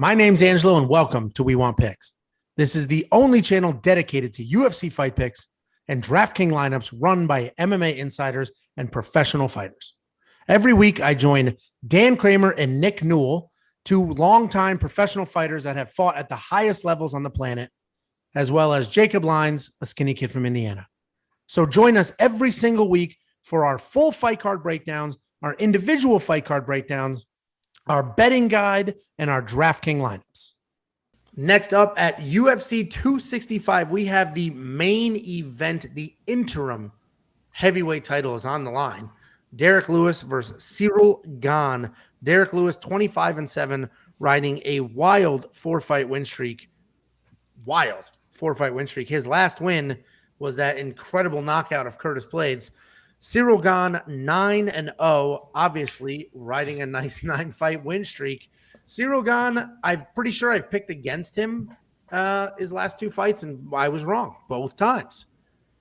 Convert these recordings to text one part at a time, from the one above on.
My name's Angelo, and welcome to We Want Picks. This is the only channel dedicated to UFC fight picks and DraftKings lineups run by MMA insiders and professional fighters. Every week, I join Dan Kramer and Nick Newell, two longtime professional fighters that have fought at the highest levels on the planet, as well as Jacob Lyons, a skinny kid from Indiana. So join us every single week for our full fight card breakdowns, our individual fight card breakdowns, our betting guide, and our DraftKings lineups. Next up at UFC 265, we have the main event. The interim heavyweight title is on the line. Derrick Lewis versus Ciryl Gane. Derrick Lewis 25-7, riding a wild four-fight win streak. His last win was that incredible knockout of Curtis Blades. Ciryl Gane 9-0, obviously riding a nice 9-fight win streak. Ciryl Gane, I'm pretty sure I've picked against him his last two fights, and I was wrong both times.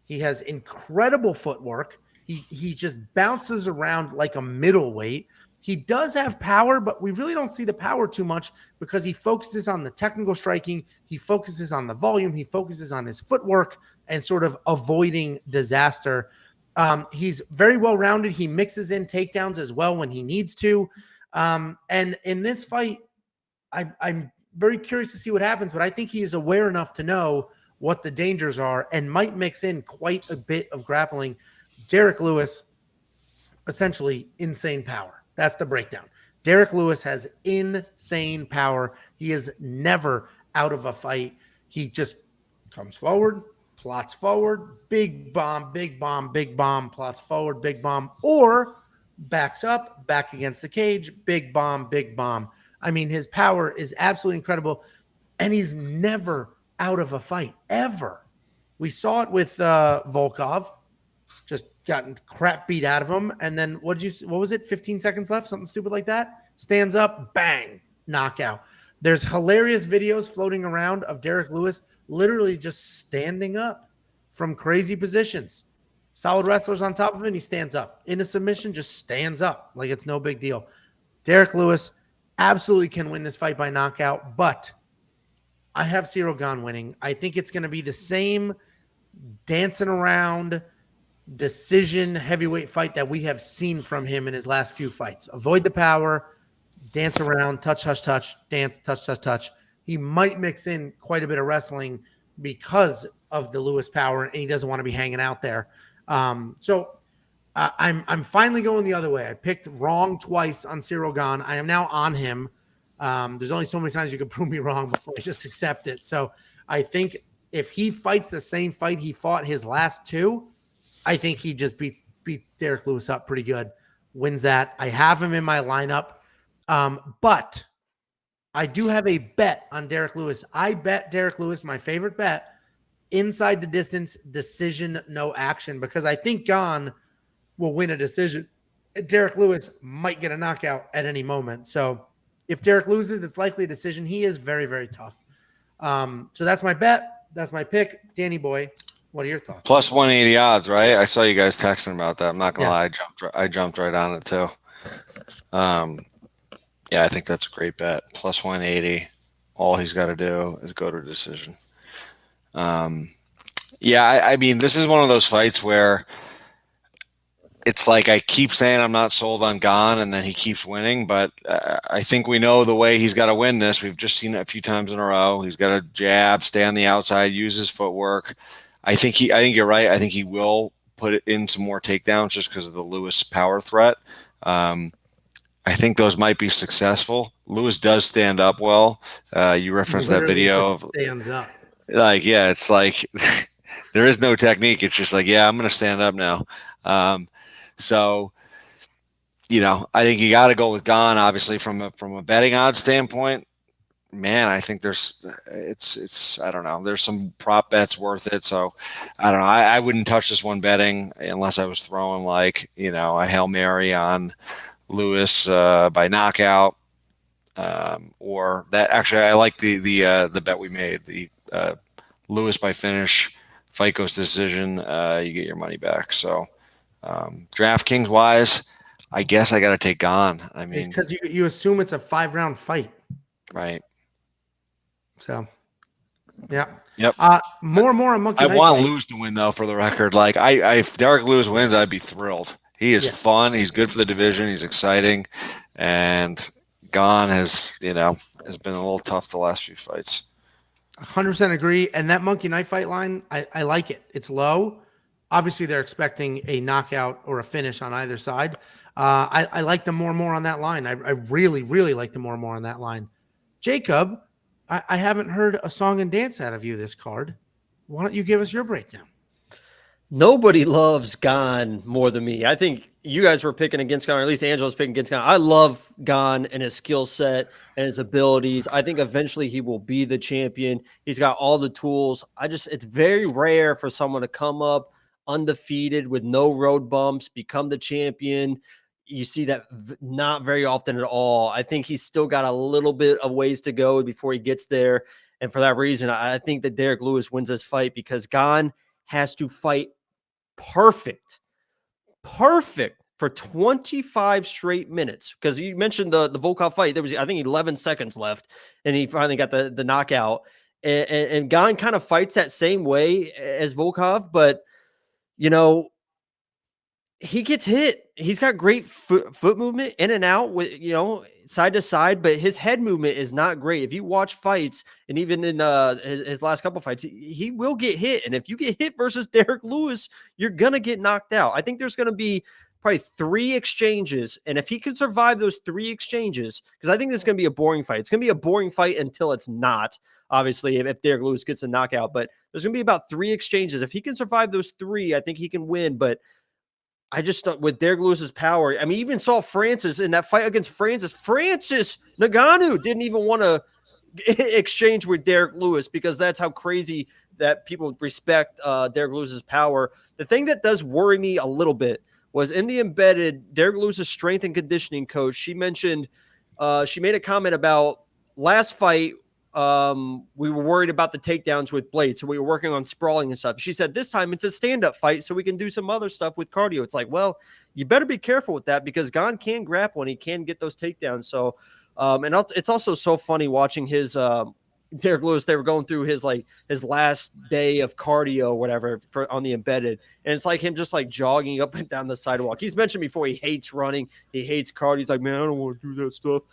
He has incredible footwork. He just bounces around like a middleweight. He does have power, but we really don't see the power too much because he focuses on the technical striking. He focuses on the volume. He focuses on his footwork and sort of avoiding disaster. He's very well-rounded. He mixes in takedowns as well when he needs to. And in this fight, I'm very curious to see what happens, but I think he is aware enough to know what the dangers are and might mix in quite a bit of grappling. Derrick Lewis, essentially insane power. That's the breakdown. Derrick Lewis has insane power. He is never out of a fight. He just comes forward, plots forward, big bomb, plots forward, big bomb, or backs up, back against the cage, big bomb. I mean, his power is absolutely incredible, and he's never out of a fight, ever. We saw it with Volkov, just gotten crap beat out of him, and then what was it, 15 seconds left, something stupid like that, stands up, bang, knockout. There's hilarious videos floating around of Derrick Lewis literally just standing up from crazy positions. Solid wrestlers on top of him, he stands up. In a submission, just stands up like it's no big deal. Derrick Lewis absolutely can win this fight by knockout, but I have Ciryl Gane winning. I think it's going to be the same dancing around decision heavyweight fight that we have seen from him in his last few fights. Avoid the power, dance around, touch, dance, touch. He might mix in quite a bit of wrestling because of the Lewis power, and he doesn't want to be hanging out there. So I'm finally going the other way. I picked wrong twice on Ciryl Gane. I am now on him. There's only so many times you can prove me wrong before I just accept it. So I think if he fights the same fight he fought his last two, I think he just beats Derrick Lewis up pretty good, wins that. I have him in my lineup, but I do have a bet on Derrick Lewis. I bet Derrick Lewis, my favorite bet, inside the distance, decision, no action, because I think Gane will win a decision. Derrick Lewis might get a knockout at any moment. So if Derrick loses, it's likely a decision. He is very, very tough. So that's my bet. That's my pick. Danny boy, what are your thoughts? Plus 180 odds, right? I saw you guys texting about that. I'm not gonna lie, I jumped right on it too. Yeah, I think that's a great bet. Plus 180. All he's got to do is go to a decision. Yeah, I mean, this is one of those fights where it's like I keep saying I'm not sold on Gane, and then he keeps winning. But I think we know the way he's got to win this. We've just seen it a few times in a row. He's got to jab, stay on the outside, use his footwork. I think you're right. I think he will put it in some more takedowns just because of the Lewis power threat. I think those might be successful. Lewis does stand up well. You referenced that video of stands up. Like, yeah, it's like there is no technique. It's just like, yeah, I'm going to stand up now. So, I think you got to go with Gane, obviously, from a betting odds standpoint. Man, I think I don't know. There's some prop bets worth it. So I don't know. I wouldn't touch this one betting unless I was throwing a Hail Mary on Lewis by knockout. Or that actually, I like the bet we made, the Lewis by finish, fight goes decision, you get your money back. So DraftKings wise, I guess I got to take Gane. I mean, because you assume it's a 5-round fight, right? So, yeah. Yep. More on Monkey I Knife want Fight. Lewis to win, though, for the record. Like, if Derrick Lewis wins, I'd be thrilled. He is fun. He's good for the division. He's exciting. And Gane has been a little tough the last few fights. 100% agree. And that Monkey Knife Fight line, I like it. It's low. Obviously, they're expecting a knockout or a finish on either side. I like the more on that line. I really, really like the more on that line. Jacob, I haven't heard a song and dance out of you this card. Why don't you give us your breakdown? Nobody loves Gane more than me. I think you guys were picking against Gane, or at least Angelo's picking against Gane. I love Gane and his skill set and his abilities. I think eventually he will be the champion. He's got all the tools. It's very rare for someone to come up undefeated with no road bumps, become the champion. You see that not very often at all. I think he's still got a little bit of ways to go before he gets there. And for that reason, I think that Derrick Lewis wins this fight because Gane has to fight perfect for 25 straight minutes. Because you mentioned the Volkov fight. There was, I think, 11 seconds left, and he finally got the knockout. And Gane kind of fights that same way as Volkov, but, he gets hit. He's got great foot movement in and out with, side to side, but his head movement is not great. If you watch fights, and even in his last couple fights, he will get hit. And if you get hit versus Derrick Lewis, you're going to get knocked out. I think there's going to be probably 3 exchanges. And if he can survive those 3 exchanges, because I think this is going to be a boring fight. It's going to be a boring fight until it's not, obviously, if Derrick Lewis gets a knockout. But there's going to be about 3 exchanges. If he can survive those 3, I think he can win. But I just don't, with Derrick Lewis's power. I mean, even saw Francis in that fight against Francis Ngannou didn't even want to exchange with Derrick Lewis because that's how crazy that people respect Derrick Lewis's power. The thing that does worry me a little bit was in the embedded, Derrick Lewis's strength and conditioning coach. She mentioned, she made a comment about last fight. We were worried about the takedowns with Blade, so we were working on sprawling and stuff. She said this time it's a stand-up fight, so we can do some other stuff with cardio. It's like, well, you better be careful with that because Gane can grapple and he can get those takedowns. So, and it's also so funny watching his Derrick Lewis. They were going through his last day of cardio, or whatever, on the embedded, and it's like him just like jogging up and down the sidewalk. He's mentioned before he hates running, he hates cardio. He's like, man, I don't want to do that stuff.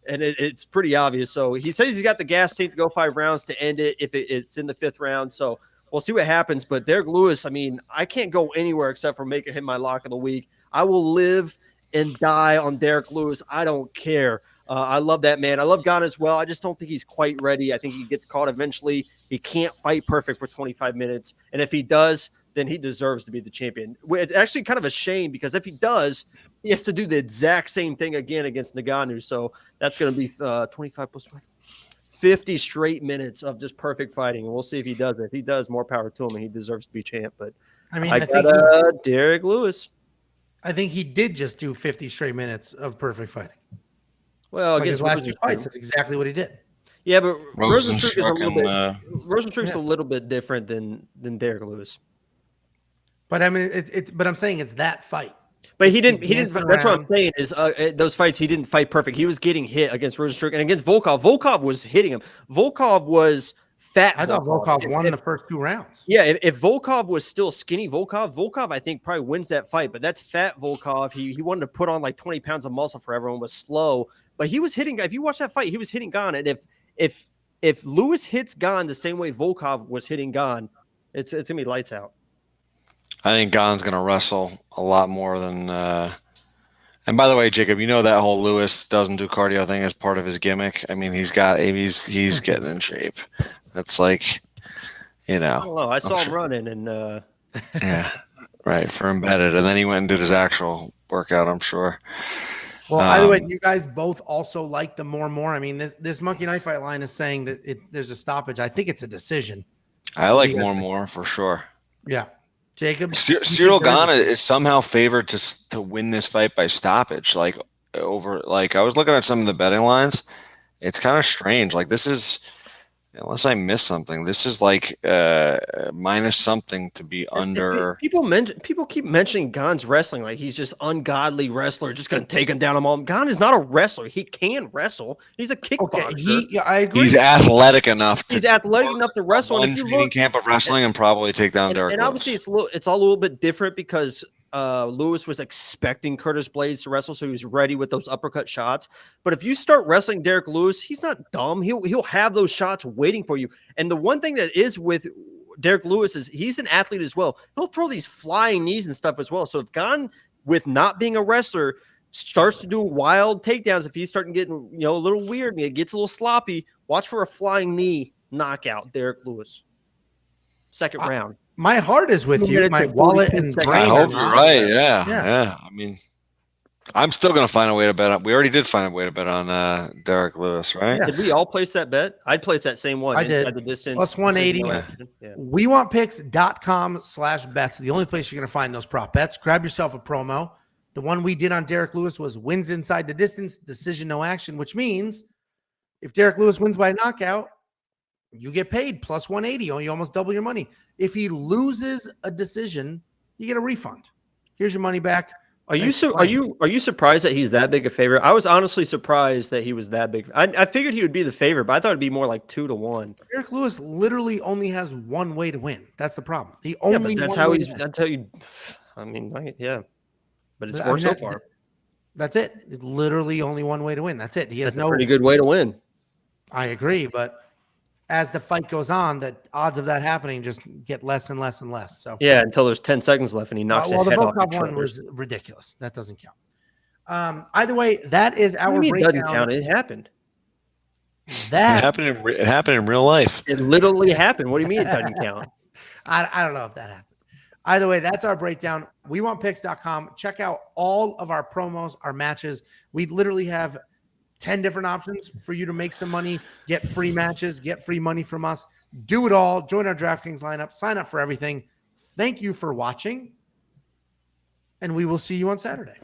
And it's pretty obvious. So he says he's got the gas tank to go 5 rounds to end it if it's in the 5th round. So we'll see what happens. But Derrick Lewis, I mean, I can't go anywhere except for making him my lock of the week. I will live and die on Derrick Lewis. I don't care. I love that man. I love Gane as well. I just don't think he's quite ready. I think he gets caught eventually. He can't fight perfect for 25 minutes. And if he does, then he deserves to be the champion. It's actually kind of a shame because if he does, he has to do the exact same thing again against Ngannou. So that's going to be 25 plus 50 straight minutes of just perfect fighting. And we'll see if he does it. If he does, more power to him, and he deserves to be champ. But I mean, I think Derrick Lewis. I think he did just do 50 straight minutes of perfect fighting. Well, against his last 2 fights, that's exactly what he did. Yeah, but Rosenstruck's a little bit different than Derrick Lewis. But I mean, but I'm saying it's that fight. But he didn't. That's what I'm saying is those fights he didn't fight perfect. He was getting hit against Rosenstruck and against Volkov. Volkov was hitting him. Volkov was fat. I thought Volkov won the first 2 rounds. Yeah, if Volkov was still skinny Volkov I think probably wins that fight. But that's fat Volkov. He wanted to put on like 20 pounds of muscle for everyone. Was slow, but he was hitting. If you watch that fight, he was hitting Gane. And if Lewis hits Gane the same way Volkov was hitting Gane, it's gonna be lights out. I think Gane's going to wrestle a lot more than and by the way, Jacob, that whole Lewis doesn't do cardio thing is part of his gimmick. I mean, he's getting in shape. That's like, I don't know. I saw him running and yeah, right, for embedded, and then he went and did his actual workout, I'm sure. Well, either way, you guys both also like the more. I mean, this Monkey Knife Fight line is saying that there's a stoppage. I think it's a decision. I like more for sure. Yeah. Jacob? Ciryl Gane is somehow favored to win this fight by stoppage. I was looking at some of the betting lines. It's kind of strange. Like this is Unless I missed something, this is like minus something to be under. People keep mentioning Gane's wrestling like he's just ungodly wrestler, just gonna take him down. Gane is not a wrestler. He can wrestle. He's a kickboxer. Okay, I agree. He's athletic enough. He's athletic enough to wrestle. One training camp of wrestling and probably take down Derrick and Lewis. obviously it's all a little bit different because Lewis was expecting Curtis Blades to wrestle, so he was ready with those uppercut shots. But if you start wrestling Derrick Lewis, he's not dumb. He'll have those shots waiting for you. And the one thing that is with Derrick Lewis is he's an athlete as well. He'll throw these flying knees and stuff as well. So if Gane, with not being a wrestler, starts to do wild takedowns, if he's starting getting a little weird and it gets a little sloppy, watch for a flying knee knockout Derrick Lewis. Second round. My heart is with you. My wallet and brain. I hope you're right. Yeah. I mean, I'm still going to find a way to bet on. We already did find a way to bet on Derrick Lewis, right? Yeah. Did we all place that bet? I'd place that same one. I did. At the distance. Plus 180. Yeah. WeWantPicks.com/bets. The only place you're going to find those prop bets. Grab yourself a promo. The one we did on Derrick Lewis was wins inside the distance, decision, no action, which means if Derrick Lewis wins by knockout, you get paid plus 180. You almost double your money. If he loses a decision, you get a refund. Here's your money back. Are you surprised that he's that big a favorite? I was honestly surprised that he was that big. I figured he would be the favorite, but I thought it'd be more like 2-1. Derrick Lewis literally only has one way to win. That's the problem. He only. But that's how he's. That's how you. I mean, yeah. But it's worked so far. That's it. It's literally only one way to win. That's it. He has a pretty good way to win. I agree, but as the fight goes on, the odds of that happening just get less and less and less. So yeah, until there's 10 seconds left and he knocks his head off. The Volkov one was ridiculous. That doesn't count. Either way, that is our breakdown. It doesn't count. It happened. It happened in real life. It literally happened. What do you mean it doesn't count? I don't know if that happened. Either way, that's our breakdown. WeWantPicks.com. Check out all of our promos, our matches. We literally have 10 different options for you to make some money, get free matches, get free money from us. Do it all. Join our DraftKings lineup. Sign up for everything. Thank you for watching, and we will see you on Saturday.